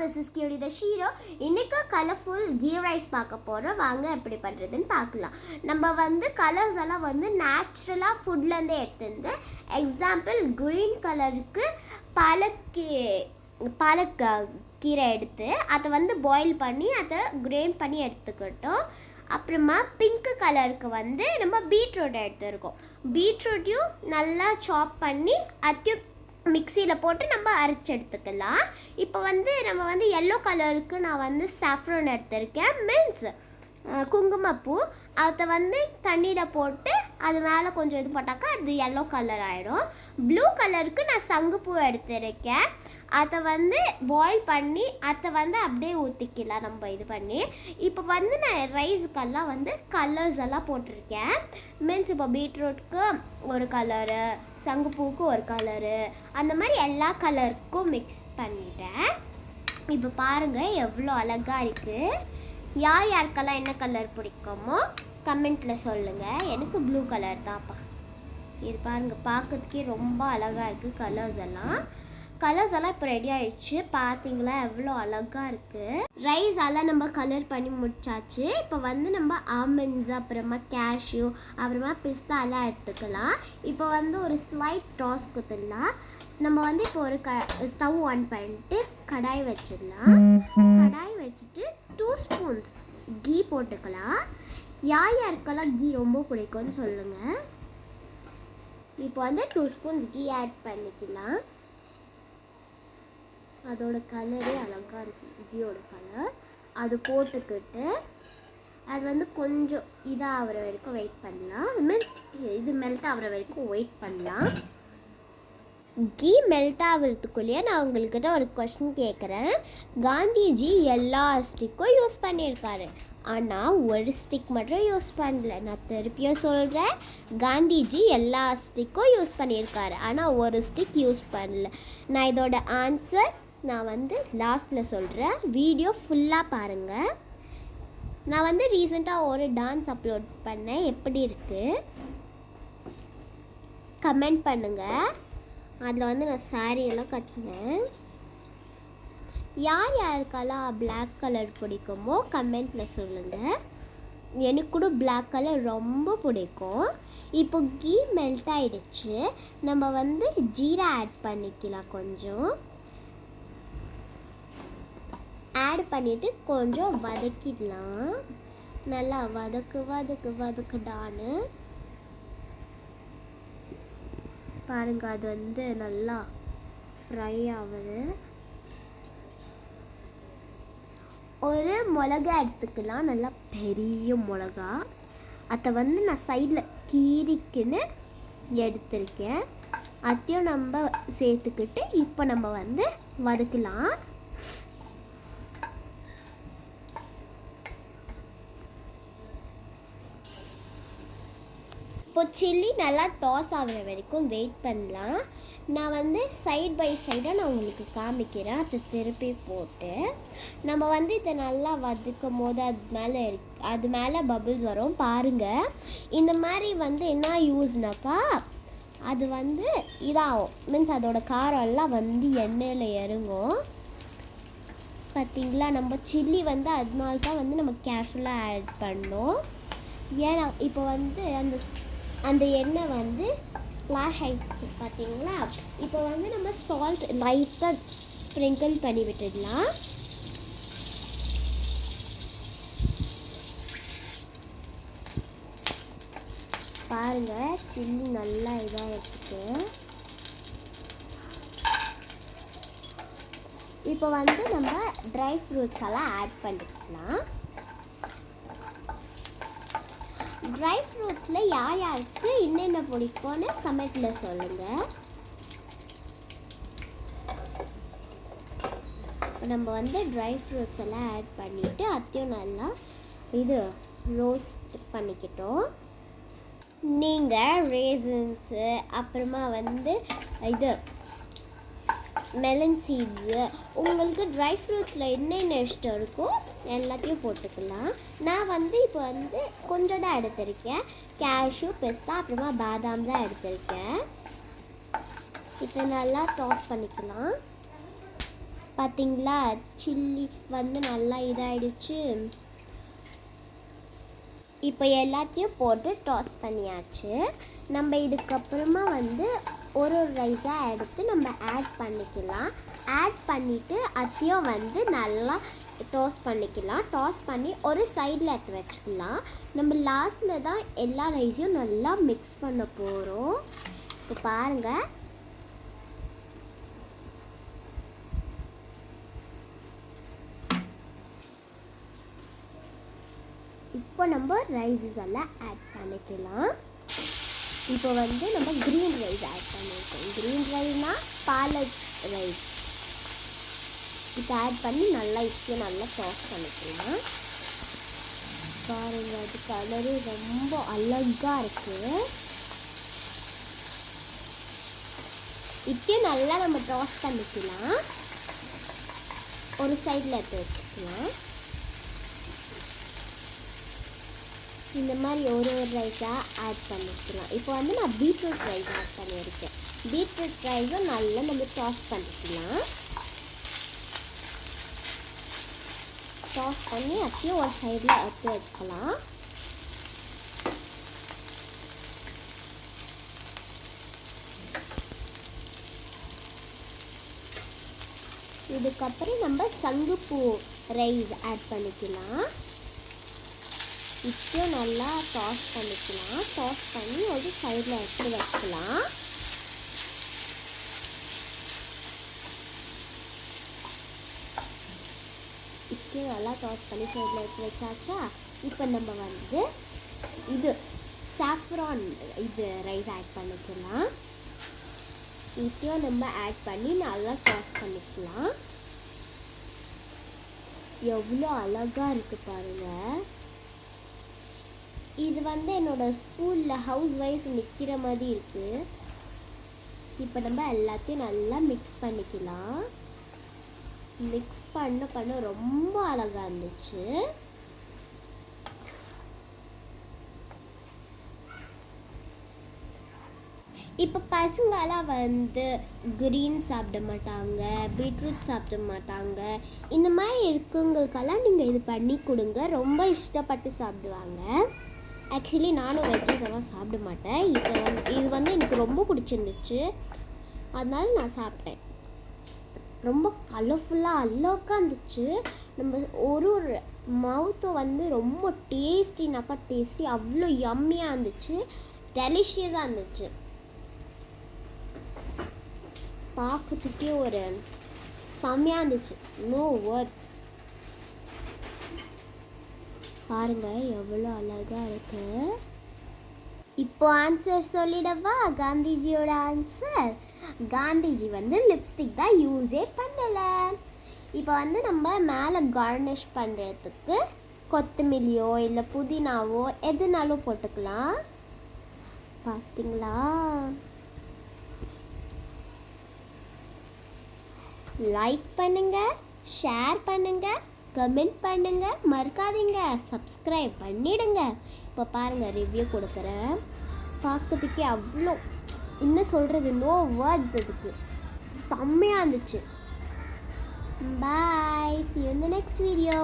this is Cutie the Shiro. இன்னைக்கு colourful key rice பார்க்க போகிறோம். வாங்க எப்படி பண்ணுறதுன்னு பார்க்கலாம். நம்ம வந்து கலர்ஸ் எல்லாம் வந்து நேச்சுரலாக ஃபுட்லேருந்தே எடுத்துருந்து எக்ஸாம்பிள் க்ரீன் கலருக்கு பாலக்கீரை எடுத்து அதை வந்து பாயில் பண்ணி அதை கிரைண்ட் பண்ணி எடுத்துக்கிட்டோம். அப்புறமா பிங்க் கலருக்கு வந்து நம்ம பீட்ரூட் எடுத்துருக்கோம். பீட்ரூட்டையும் நல்லா சாப் பண்ணி அதையும் மிக்சியில் போட்டு நம்ம அரைச்சி எடுத்துக்கலாம். இப்போ வந்து நம்ம வந்து எல்லோ கலருக்கு நான் வந்து சாஃப்ரான் எடுத்திருக்கேன், மீன்ஸ் குங்குமப்பூ. அதை வந்து தண்ணியில் போட்டு அது மேலே கொஞ்சம் இது போட்டாக்கா அது எல்லோ கலர் ஆகிடும். ப்ளூ கலருக்கு நான் சங்குப்பூ எடுத்திருக்கேன். அதை வந்து பாயில் பண்ணி அதை வந்து அப்படியே ஊற்றிக்கலாம் நம்ம இது பண்ணி. இப்போ வந்து நான் ரைஸுக்கெல்லாம் வந்து கலர்ஸ் எல்லாம் போட்டிருக்கேன். மீன்ஸ் இப்போ பீட்ரூட்க்கு ஒரு கலரு, சங்குப்பூவுக்கு ஒரு கலரு, அந்த மாதிரி எல்லா கலருக்கும் மிக்ஸ் பண்ணிட்டேன். இப்போ பாருங்கள் எவ்வளோ அழகாக இருக்குது. யார் யாருக்கெல்லாம் என்ன கலர் பிடிக்குமோ கமெண்ட்டில் சொல்லுங்கள். எனக்கு ப்ளூ கலர் தான்ப்பா. இது பாருங்கள், பார்க்கறதுக்கே ரொம்ப அழகாக இருக்குது. கலர்ஸ் எல்லாம் இப்போ ரெடி ஆகிடுச்சு. பார்த்தீங்களா எவ்வளோ அழகாக இருக்குது. ரைஸ் எல்லாம் நம்ம கலர் பண்ணி முடிச்சாச்சு. இப்போ வந்து நம்ம ஆல்மண்ட்ஸ், அப்புறமா கேஷ்யூ, அப்புறமா பிஸ்தா எல்லாம் எடுத்துக்கலாம். இப்போ வந்து ஒரு ஸ்லைட் டாஸ் குத்துடலாம். நம்ம வந்து இப்போ ஒரு ஸ்டவ் ஆன் பண்ணிட்டு கடாய் வச்சிடலாம். கடாய் வச்சுட்டு 2 ஸ்பூன்ஸ் கீ போட்டுக்கலாம். யார் யாருக்கெல்லாம் கீ ரொம்ப பிடிக்கும்னு சொல்லுங்கள். இப்போ வந்து 2 ஸ்பூன்ஸ் கீ ஆட் பண்ணிக்கலாம். அதோட கலரே அழகாக இருக்குது, கீயோட கலர். அது போட்டுக்கிட்டு அது வந்து கொஞ்சம் இதாக ஆகிற வரைக்கும் வெயிட் பண்ணலாம். மீன்ஸ் இது மெல்ட் ஆகிற வரைக்கும் வெயிட் பண்ணலாம். கீ மெல்ட் ஆகிறதுக்குள்ளேயே நான் உங்கள்கிட்ட ஒரு கொஸ்டின் கேட்குறேன். காந்திஜி எல்லா ஸ்டிக்கும் யூஸ் பண்ணியிருக்காரு, ஆனால் ஒரு ஸ்டிக் மட்டும் யூஸ் பண்ணல. நான் திருப்பியும் சொல்கிறேன், காந்திஜி எல்லா ஸ்டிக்கும் யூஸ் பண்ணியிருக்காரு, ஆனால் ஒரு ஸ்டிக் யூஸ் பண்ணல. நான் இதோட ஆன்சர் நான் வந்து லாஸ்ட்டில் சொல்கிறேன். வீடியோ ஃபுல்லாக பாருங்கள். நான் வந்து ரீசெண்டாக ஒரு டான்ஸ் அப்லோட் பண்ணேன். எப்படி இருக்குது கமெண்ட் பண்ணுங்கள். அதில் வந்து நான் சாரியெல்லாம் கட்டினேன். யார் யாருக்கெல்லாம் பிளாக் கலர் பிடிக்குமோ கமெண்ட்டில் சொல்லுங்கள். எனக்கு கூட பிளாக் கலர் ரொம்ப பிடிக்கும். இப்போ கீ மெல்ட் ஆகிடுச்சு. நம்ம வந்து ஜீரா ஆட் பண்ணிக்கலாம். கொஞ்சம் ஆட் பண்ணிவிட்டு கொஞ்சம் வதக்கிடலாம். நல்லா வதக்குடான்னு பாருங்க. அது வந்து நல்லா ஃப்ரை ஆகுது. ஒரு மிளகா எடுத்துக்கலாம், நல்லா பெரிய மிளகா. அதை வந்து நான் சைடில் கீரிக்குன்னு எடுத்திருக்கேன். அதையும் நம்ம சேர்த்துக்கிட்டு இப்போ நம்ம வந்து வதக்கலாம். இப்போ சில்லி நல்லா டாஸ் ஆகிற வரைக்கும் வெயிட் பண்ணலாம். நான் வந்து சைட் பை சைடாக நான் உங்களுக்கு காமிக்கிறேன். அதை திருப்பி போட்டு நம்ம வந்து இதை நல்லா வதக்கும் போது அது மேலே பபிள்ஸ் வரும் பாருங்கள். இந்த மாதிரி வந்து என்ன யூஸ்னாக்கா அது வந்து இதாகும், மீன்ஸ் அதோட காரம் எல்லாம் வந்து எண்ணெயில் இறங்கும். பார்த்திங்களா, நம்ம சில்லி வந்து அதனால தான் வந்து நம்ம கேர்ஃபுல்லாக ஆட் பண்ணோம். ஏன்னா இப்போ வந்து அந்த எண்ணெய் வந்து ஸ்ப்ளாஷ் ஆகிடுச்சு பார்த்தீங்களா. இப்போ வந்து நம்ம சால்ட் லைட்டாக ஸ்ப்ரிங்கிள் பண்ணி விட்டுடலாம். பாருங்கள், சில்லி நல்லா இதாக இருக்குது. இப்போ வந்து நம்ம ட்ரை ஃப்ரூட்ஸ் எல்லாம் ஆட் பண்ணிக்கலாம். ட்ரை ஃப்ரூட்ஸில் யார் யாருக்கு என்னென்ன பிடிக்கும்னு கமெண்ட்டில் சொல்லுங்கள். நம்ம வந்து ட்ரை ஃப்ரூட்ஸ் எல்லாம் ஆட் பண்ணிவிட்டு அதையும் நல்லா ரோஸ்ட் பண்ணிக்கிட்டோம். நீங்கள் ரேசன்ஸு, அப்புறமா வந்து மெலன் சீட்ஸு, உங்களுக்கு ட்ரை ஃப்ரூட்ஸில் என்னென்ன இஷ்டம் இருக்கோ எல்லாத்தையும் போட்டுக்கலாம். நான் வந்து இப்போ வந்து கொஞ்சம் தான் எடுத்திருக்கேன். கேஷ்யூ, பிஸ்தா, அப்புறமா பாதாம் தான் எடுத்திருக்கேன். இப்போ நல்லா டாஸ் பண்ணிக்கலாம். பார்த்தீங்களா சில்லி வந்து நல்லா இதாகிடுச்சு. இப்போ எல்லாத்தையும் போட்டு டாஸ் பண்ணியாச்சு. நம்ம இதுக்கப்புறமா வந்து ஒரு ரைஸாக எடுத்து நம்ம ஆட் பண்ணிக்கலாம். ஆட் பண்ணிவிட்டு அதையும் வந்து நல்லா டாஸ் பண்ணிக்கலாம். டாஸ் பண்ணி ஒரு சைடில் எடுத்து வச்சுக்கலாம். நம்ம லாஸ்ட்டில் தான் எல்லா ரைஸையும் நல்லா மிக்ஸ் பண்ண போகிறோம். இப்போ பாருங்கள், இப்போ நம்ம ரைஸஸ் எல்லாம் ஆட் பண்ணிக்கலாம். இப்போ வந்து நம்ம க்ரீன் ரைஸ் ஆட் பண்ணியிருக்கோம். க்ரீன் ரைஸ்னால் பாலக் ரைஸ். இப்போ ஆட் பண்ணி நல்லா நல்லா டாஸ் பண்ணிக்கலாம். பாருங்கள், அது கலரு ரொம்ப அழகாக இருக்குது. இப்பயும் நல்லா நம்ம டாஸ் பண்ணிக்கலாம். ஒரு சைடில் எடுத்து வச்சுக்கலாம். இந்த மாதிரி ஒரு ரைஸாக ஆட் பண்ணிக்கலாம். இப்போ வந்து நான் பீட்ரூட் ரைஸ் ஆட் பண்ணியிருக்கேன். பீட்ரூட் ரைஸும் நல்லா நம்ம டாஸ் பண்ணிக்கலாம். டாஸ் பண்ணி அப்படியும் ஒரு சைடில் எடுத்து வச்சுக்கலாம். இதுக்கப்புறம் நம்ம சங்குப்பூ ரைஸ் ஆட் பண்ணிக்கலாம். இப்பயும் நல்லா டாஸ் பண்ணிக்கலாம். டாஸ் பண்ணி ஒரு சைடில் எடுத்து வச்சுக்கலாம். இப்பயும் நல்லா டாஸ் பண்ணி சைடில் எடுத்து வச்சாச்சா. இப்போ நம்ம வந்து இது சாஃப்ரான் இது ரைஸ் ஆட் பண்ணிக்கலாம். இப்பயும் நம்ம ஆட் பண்ணி நல்லா டாஸ் பண்ணிக்கலாம். எவ்வளோ அழகாக இருக்குது பாருங்கள். இது வந்து என்னோடய ஸ்கூலில் ஹவுஸ் வைஸ் நிற்கிற மாதிரி இருக்குது. இப்போ நம்ம எல்லாத்தையும் நல்லா மிக்ஸ் பண்ணிக்கலாம். மிக்ஸ் பண்ண ரொம்ப அழகாக இருந்துச்சு. இப்போ பசங்களாம் வந்து க்ரீன் சாப்பிட மாட்டாங்க, பீட்ரூட் சாப்பிட மாட்டாங்க. இந்த மாதிரி இருக்குங்களுக்கெல்லாம் நீங்கள் இது பண்ணி கொடுங்க, ரொம்ப இஷ்டப்பட்டு சாப்பிடுவாங்க. ஆக்சுவலி நானும் வெஜ்ஜஸ் எல்லாம் சாப்பிட மாட்டேன். இது வந்து எனக்கு ரொம்ப பிடிச்சிருந்துச்சு, அதனால நான் சாப்பிட்டேன். ரொம்ப கலர்ஃபுல்லாக அழகாக இருந்துச்சு. நம்ம ஒரு மவுத்தை வந்து ரொம்ப டேஸ்டினாக்கா டேஸ்டி, அவ்வளோ யம்மியாக இருந்துச்சு, டெலிஷியஸாக இருந்துச்சு. பார்க்கறதுக்கே ஒரு செம்மையாக இருந்துச்சு. No words. பாருங்க எவ்வளோ அழகாக இருக்கு. இப்போ ஆன்சர் சொல்லிடவா? காந்திஜியோட ஆன்சர். காந்திஜி வந்து லிப்ஸ்டிக் தான் யூஸே பண்ணலை. இப்போ வந்து நம்ம மேலே கார்னிஷ் பண்ணுறதுக்கு கொத்தமல்லியோ இல்லை புதினாவோ எதுனாலும் போட்டுக்கலாம். பார்த்தீங்களா? லைக் பண்ணுங்க, ஷேர் பண்ணுங்க, கமெண்ட் பண்ணுங்க, மறக்காதீங்க சப்ஸ்கிரைப் பண்ணிடுங்க. இப்போ பாருங்கள் ரிவ்யூ கொடுக்குறேன். பார்க்கறதுக்கே அவ்வளோ என்ன சொல்கிறது, நோ வேர்ட்ஸ். அதுக்கு செம்மையாக இருந்துச்சு. பாய், see you in the next video.